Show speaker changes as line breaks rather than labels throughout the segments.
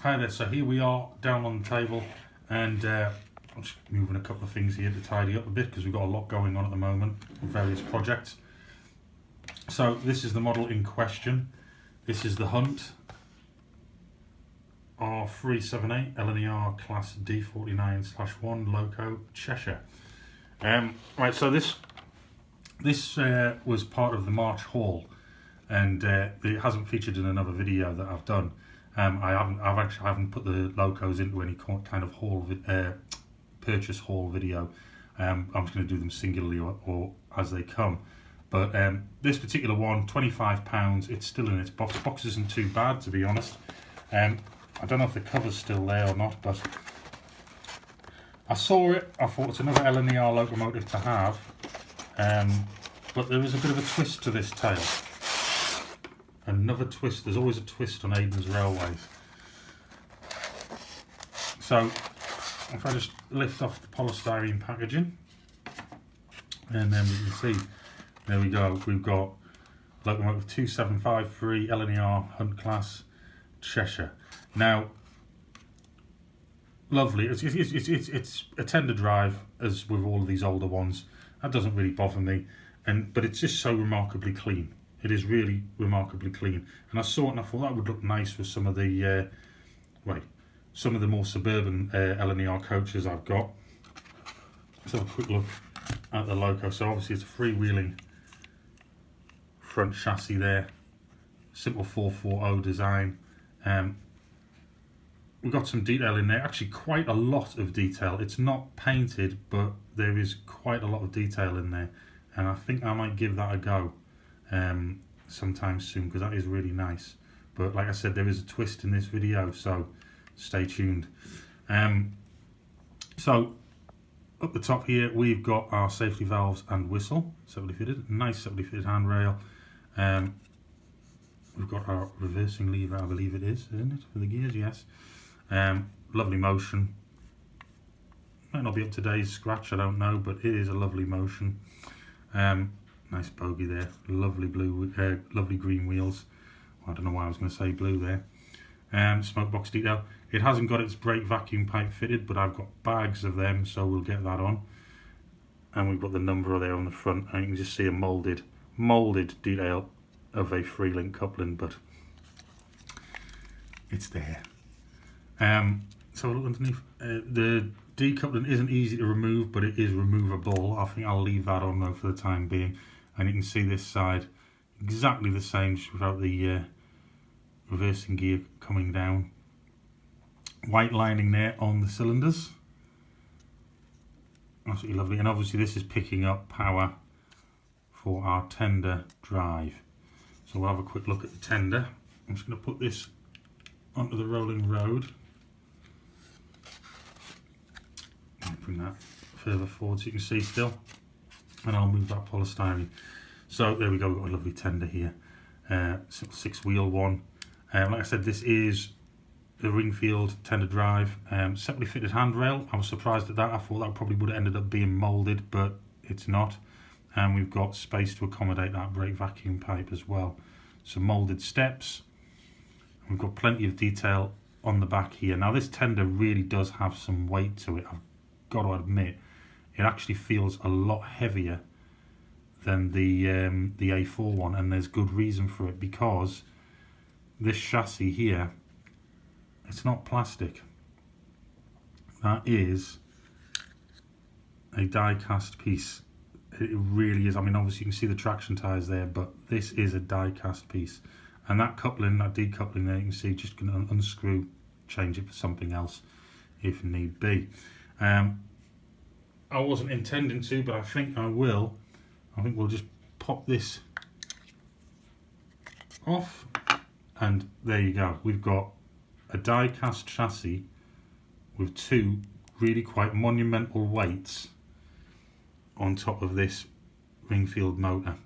Hi there, so here we are down on the table, and I'm just moving a couple of things here to tidy up a bit because we've got a lot going on at the moment with various projects. So this is the model in question. This is the Hornby R378 LNER class D49/1 loco Cheshire. Right, so this was part of the March haul, and it hasn't featured in another video that I've done. I haven't put the locos into any kind of haul purchase haul video. I'm just going to do them singularly or as they come. But this particular one, £25. It's still in its box. Box isn't too bad, to be honest. I don't know if the cover's still there or not, but I saw it. I thought it's another LNER locomotive to have. But there is a bit of a twist to this tale. Another twist. There's always a twist on Aidans Railways. So if I just lift off the polystyrene packaging, and then we can see, there we go, we've got locomotive 2753 LNER Hunt class Cheshire. Now, lovely. It's a tender drive, as with all of these older ones. That doesn't really bother me, but it's just so remarkably clean. It is really remarkably clean, and I saw it and I thought that would look nice with some of the some of the more suburban LNER coaches I've got. Let's have a quick look at the loco. So obviously it's a freewheeling front chassis there, simple 440 design. We've got some detail in there, actually quite a lot of detail. It's not painted, but there is quite a lot of detail in there, and I think I might give that a go sometime soon, because that is really nice. But like I said, there is a twist in this video, so stay tuned. So up the top here we've got our safety valves and whistle, separately fitted, nice separately fitted handrail. We've got our reversing lever, I believe it is, isn't it, for the gears? Yes. Lovely motion. Might not be up to today's scratch, I don't know, but it is a lovely motion. Nice bogey there, lovely blue, lovely green wheels. I don't know why I was going to say blue there. Smoke box detail. It hasn't got its brake vacuum pipe fitted, but I've got bags of them, so we'll get that on. And we've got the number there on the front, and you can just see a moulded detail of a 3-link coupling, but it's there. So look underneath. The decoupling isn't easy to remove, but it is removable. I think I'll leave that on though for the time being. And you can see this side exactly the same, just without the reversing gear coming down. White lining there on the cylinders, absolutely lovely. And obviously this is picking up power for our tender drive. So we'll have a quick look at the tender. I'm just going to put this onto the rolling road. I'll bring that further forward so you can see still, and I'll move that polystyrene. So there we go, we've got a lovely tender here, 6-wheel one. Like I said, this is the ringfield tender drive, separately fitted handrail. I was surprised at that. I thought that probably would have ended up being moulded, but it's not. And we've got space to accommodate that brake vacuum pipe as well. Some moulded steps. We've got plenty of detail on the back here. Now this tender really does have some weight to it, I've got to admit. It actually feels a lot heavier than the A4 one, and there's good reason for it, because this chassis here, it's not plastic. That is a die cast piece. It really is. I mean, obviously you can see the traction tyres there, but this is a die cast piece. And that coupling, that decoupling there, you can see, just going to unscrew, change it for something else if need be. I wasn't intending to, but I think I will. I think we'll just pop this off, and there you go. We've got a die cast chassis with two really quite monumental weights on top of this ringfield motor.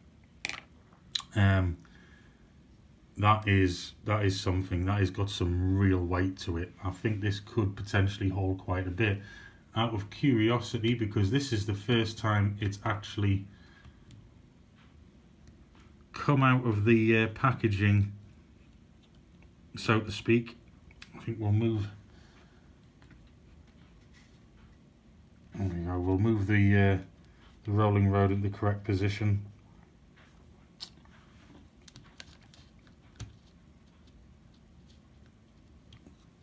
That is something. That has got some real weight to it. I think this could potentially hold quite a bit. Out of curiosity, because this is the first time it's actually come out of the packaging, so to speak. If think we'll move. There we go. We'll move the rolling rod in the correct position.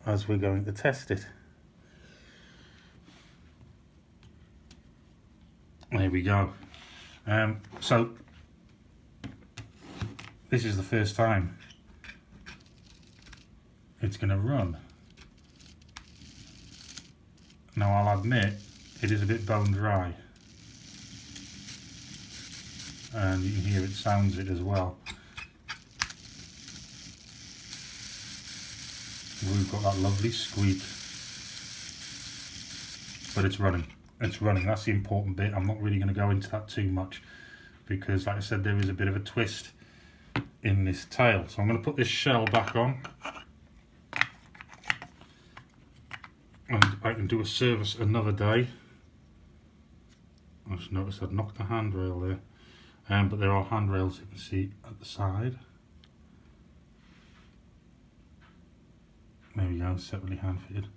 As we're going to test it. There we go. So this is the first time it's going to run. Now I'll admit it is a bit bone dry, and you can hear it sounds it as well. We've got that lovely squeak, but it's running. It's running. That's the important bit. I'm not really going to go into that too much because, like I said, there is a bit of a twist in this tail. So I'm going to put this shell back on, and I can do a service another day. I just noticed I'd knocked the handrail there, but there are handrails you can see at the side. There we go, separately hand fitted.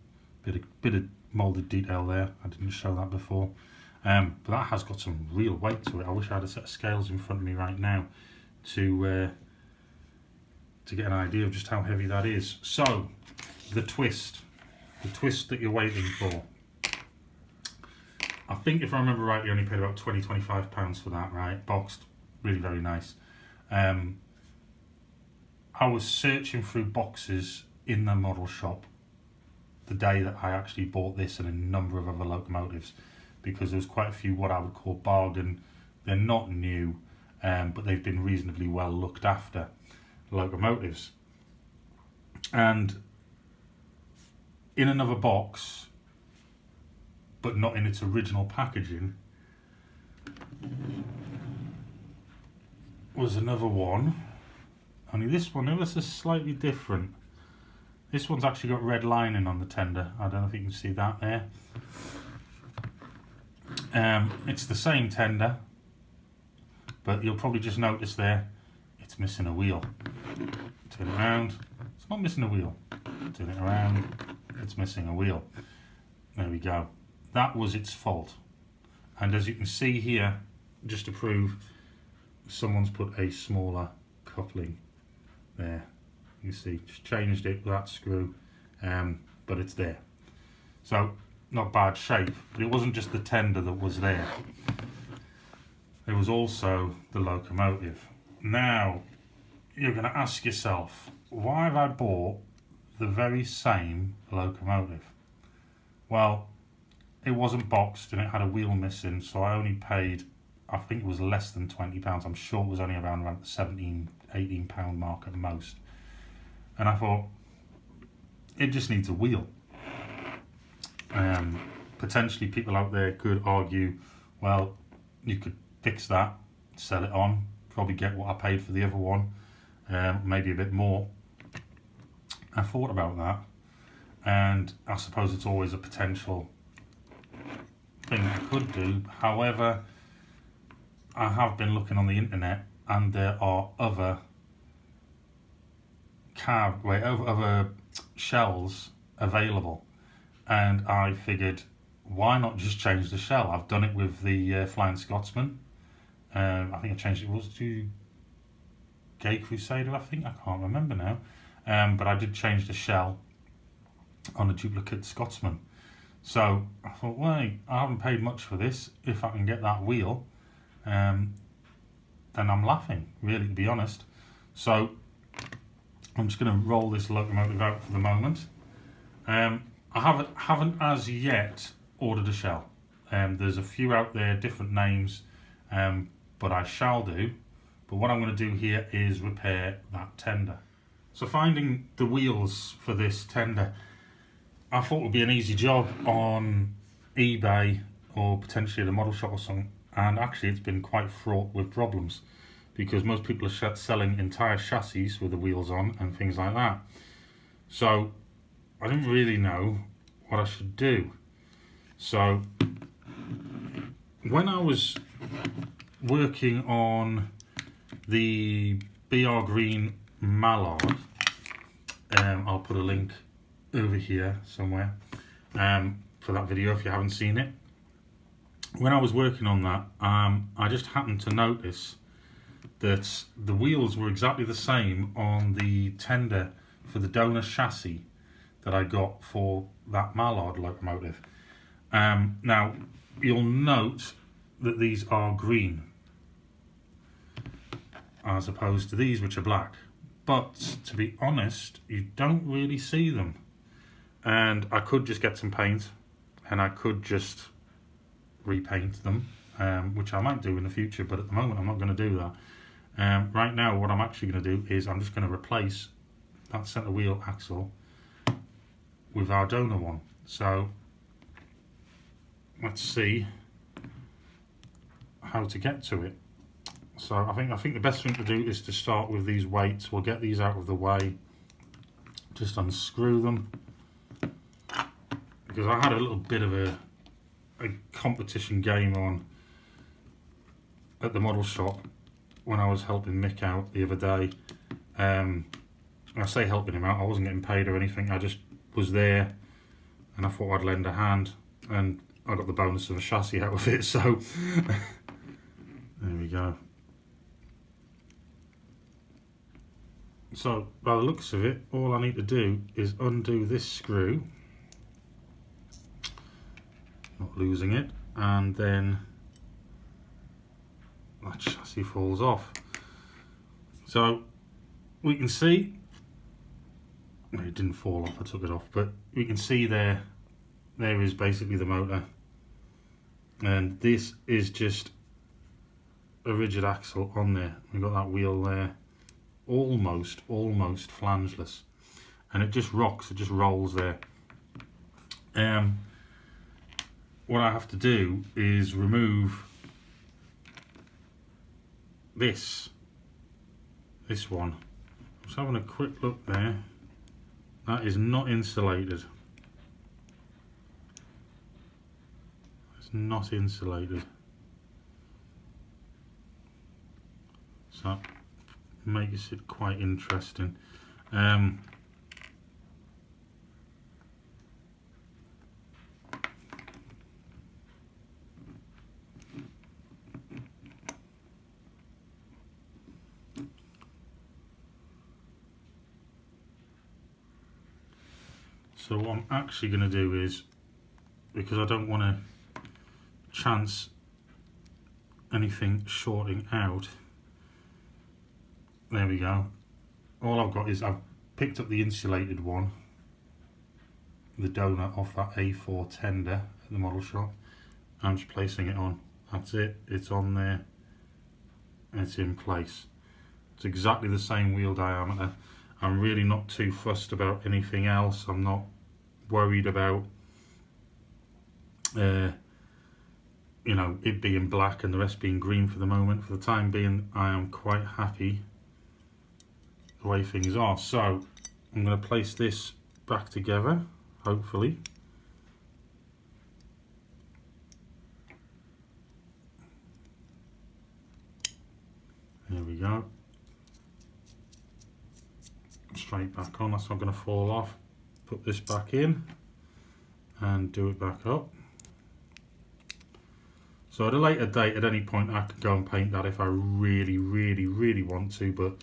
Bit of moulded detail there. I didn't show that before, but that has got some real weight to it. I wish I had a set of scales in front of me right now to get an idea of just how heavy that is. So the twist that you're waiting for. I think if I remember right, you only paid about £20–25 for that, right? Boxed, really very nice. I was searching through boxes in the model shop the day that I actually bought this and a number of other locomotives, because there was quite a few what I would call bargain. They're not new, but they've been reasonably well looked after locomotives. And in another box, but not in its original packaging, was another one. Only this one, this is slightly different. This one's actually got red lining on the tender. I don't know if you can see that there. It's the same tender, but you'll probably just notice there, it's missing a wheel. Turn it around, it's not missing a wheel. Turn it around, it's missing a wheel. There we go. That was its fault. And as you can see here, just to prove, someone's put a smaller coupling there. You see, just changed it with that screw, but it's there. So, not bad shape, but it wasn't just the tender that was there. There was also the locomotive. Now, you're going to ask yourself, why have I bought the very same locomotive? Well, it wasn't boxed and it had a wheel missing, so I only paid, I think it was less than £20. I'm sure it was only around the £17–18 mark at most. And I thought, it just needs a wheel. Potentially people out there could argue, well, you could fix that, sell it on, probably get what I paid for the other one, maybe a bit more. I thought about that, and I suppose it's always a potential thing that I could do. However, I have been looking on the internet, and there are other other shells available, and I figured, why not just change the shell? I've done it with the Flying Scotsman. I think I changed it, was to Gay Crusader, I think, I can't remember now, but I did change the shell on a duplicate Scotsman. So I thought, wait, I haven't paid much for this. If I can get that wheel, then I'm laughing, really, to be honest. So I'm just going to roll this locomotive out for the moment. I haven't as yet ordered a shell. There's a few out there, different names, but I shall do. But what I'm going to do here is repair that tender. So finding the wheels for this tender, I thought would be an easy job on eBay or potentially at a model shop or something. And actually it's been quite fraught with problems, because most people are selling entire chassis with the wheels on and things like that. So I didn't really know what I should do. So when I was working on the BR Green Mallard, I'll put a link over here somewhere for that video if you haven't seen it. When I was working on that, I just happened to notice that the wheels were exactly the same on the tender for the donor chassis that I got for that Mallard locomotive. Now, you'll note that these are green as opposed to these, which are black. But to be honest, you don't really see them. And I could just get some paint and I could just repaint them, which I might do in the future, but at the moment I'm not going to do that. Right now what I'm actually going to do is I'm just going to replace that centre wheel axle with our donor one. So let's see how to get to it. So I think the best thing to do is to start with these weights. We'll get these out of the way, just unscrew them, because I had a little bit of a competition game on at the model shop when I was helping Mick out the other day. I say helping him out, I wasn't getting paid or anything, I just was there and I thought I'd lend a hand, and I got the bonus of a chassis out of it, so there we go. So by the looks of it, all I need to do is undo this screw, not losing it, and then that chassis falls off. So we can see, well, it didn't fall off, I took it off, but we can see there is basically the motor, and this is just a rigid axle on there. We've got that wheel there, almost flangeless, and it just rocks, it just rolls there. What I have to do is remove this one. Just having a quick look there, that is not insulated. It's not insulated, so that makes it quite interesting. So what I'm actually going to do is, because I don't want to chance anything shorting out, there we go. All I've got is I've picked up the insulated one, the donor off that A4 tender at the model shop. I'm just placing it on. That's it, it's on there, and it's in place. It's exactly the same wheel diameter. I'm really not too fussed about anything else. I'm not worried about you know, it being black and the rest being green for the moment. For the time being, I am quite happy the way things are. So I'm going to place this back together, hopefully. There we go. Straight back on, that's not going to fall off. Put this back in and do it back up. So at a later date, at any point, I could go and paint that if I really want to, but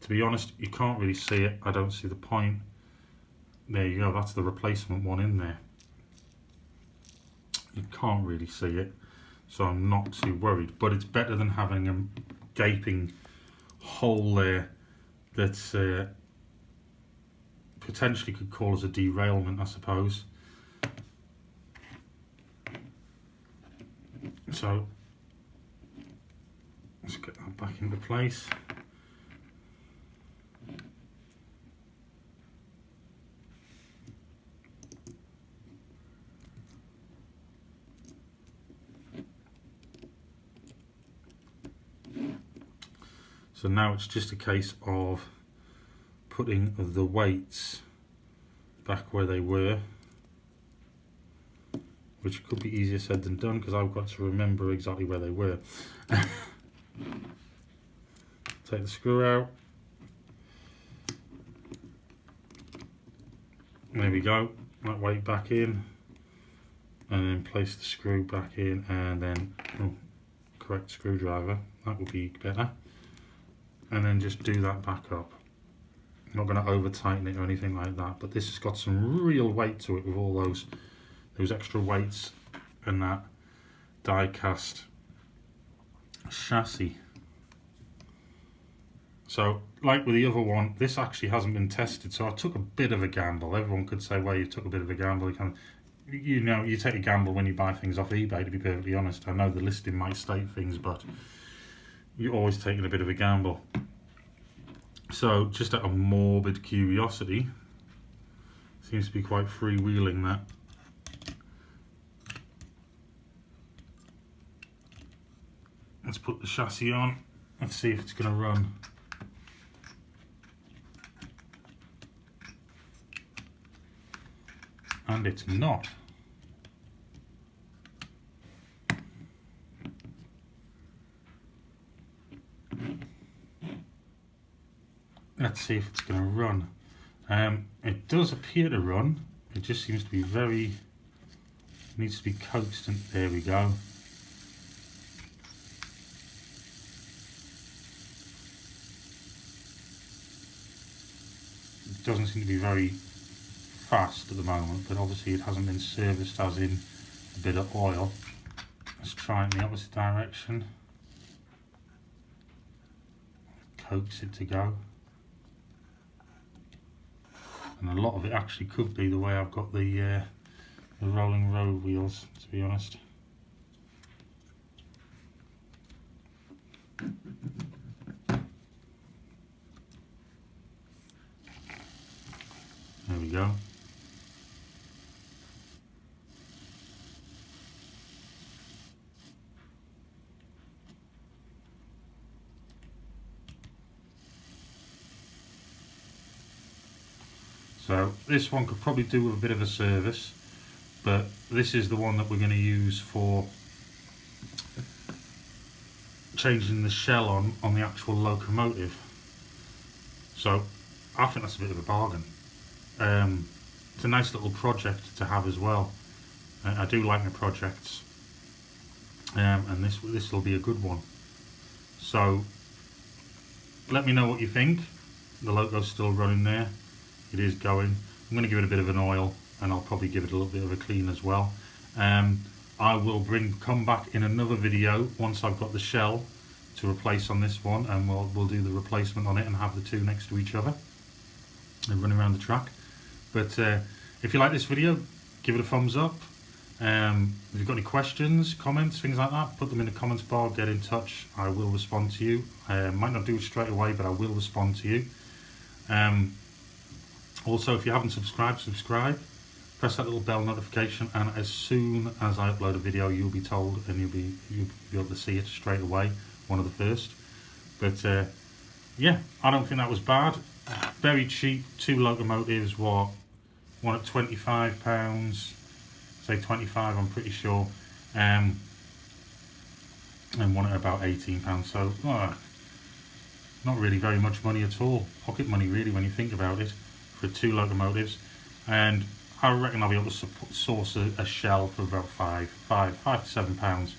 to be honest, you can't really see it. I don't see the point. There you go, that's the replacement one in there. You can't really see it, so I'm not too worried, but it's better than having a gaping hole there that's potentially could cause a derailment, I suppose. So let's get that back into place. So now it's just a case of putting the weights back where they were, which could be easier said than done because I've got to remember exactly where they were. Take the screw out, There we go, that weight back in, and then place the screw back in, and then correct screwdriver, that would be better, and then just do that back up. I'm not going to over tighten it or anything like that, but this has got some real weight to it with all those extra weights and that die cast chassis. So like with the other one, this actually hasn't been tested, so I took a bit of a gamble. Everyone could say, well, you took a bit of a gamble. You know, you take a gamble when you buy things off eBay, to be perfectly honest. I know the listing might state things, but you're always taking a bit of a gamble. So just out of morbid curiosity, seems to be quite freewheeling, that. Let's put the chassis on. Let's see if it's going to run. And it's not. Let's see if it's going to run. It does appear to run. It just seems to be needs to be coaxed, and there we go. It doesn't seem to be very fast at the moment, but obviously it hasn't been serviced, as in a bit of oil. Let's try it in the opposite direction. Coax it to go. And a lot of it actually could be the way I've got the rolling road wheels, to be honest. There we go. So this one could probably do with a bit of a service, but this is the one that we're going to use for changing the shell on the actual locomotive. So I think that's a bit of a bargain. It's a nice little project to have as well. I do like my projects, and this will be a good one. So let me know what you think. The loco's still running there. It is going. I'm going to give it a bit of an oil, and I'll probably give it a little bit of a clean as well. I will come back in another video once I've got the shell to replace on this one, and we'll do the replacement on it and have the two next to each other and run around the track. But if you like this video, give it a thumbs up. If you've got any questions, comments, things like that, put them in the comments bar, get in touch. I will respond to you. Might not do it straight away, but I will respond to you. Also, if you haven't subscribed, subscribe. Press that little bell notification, and as soon as I upload a video, you'll be told, and you'll be able to see it straight away, one of the first. But yeah, I don't think that was bad. Very cheap. Two locomotives. One at £25, say 25, I'm pretty sure, and one at about £18. So not really very much money at all. Pocket money, really, when you think about it, for two locomotives. And I reckon I'll be able to source a shell for about £5 to £7.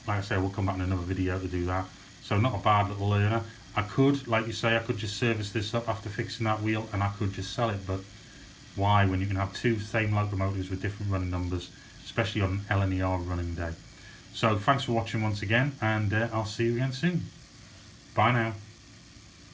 Like I say, we'll come back in another video to do that. So not a bad little learner. I could, like you say, I could just service this up after fixing that wheel, and I could just sell it. But why, when you can have two same locomotives with different running numbers, especially on an LNER running day? So thanks for watching once again, and I'll see you again soon. Bye now.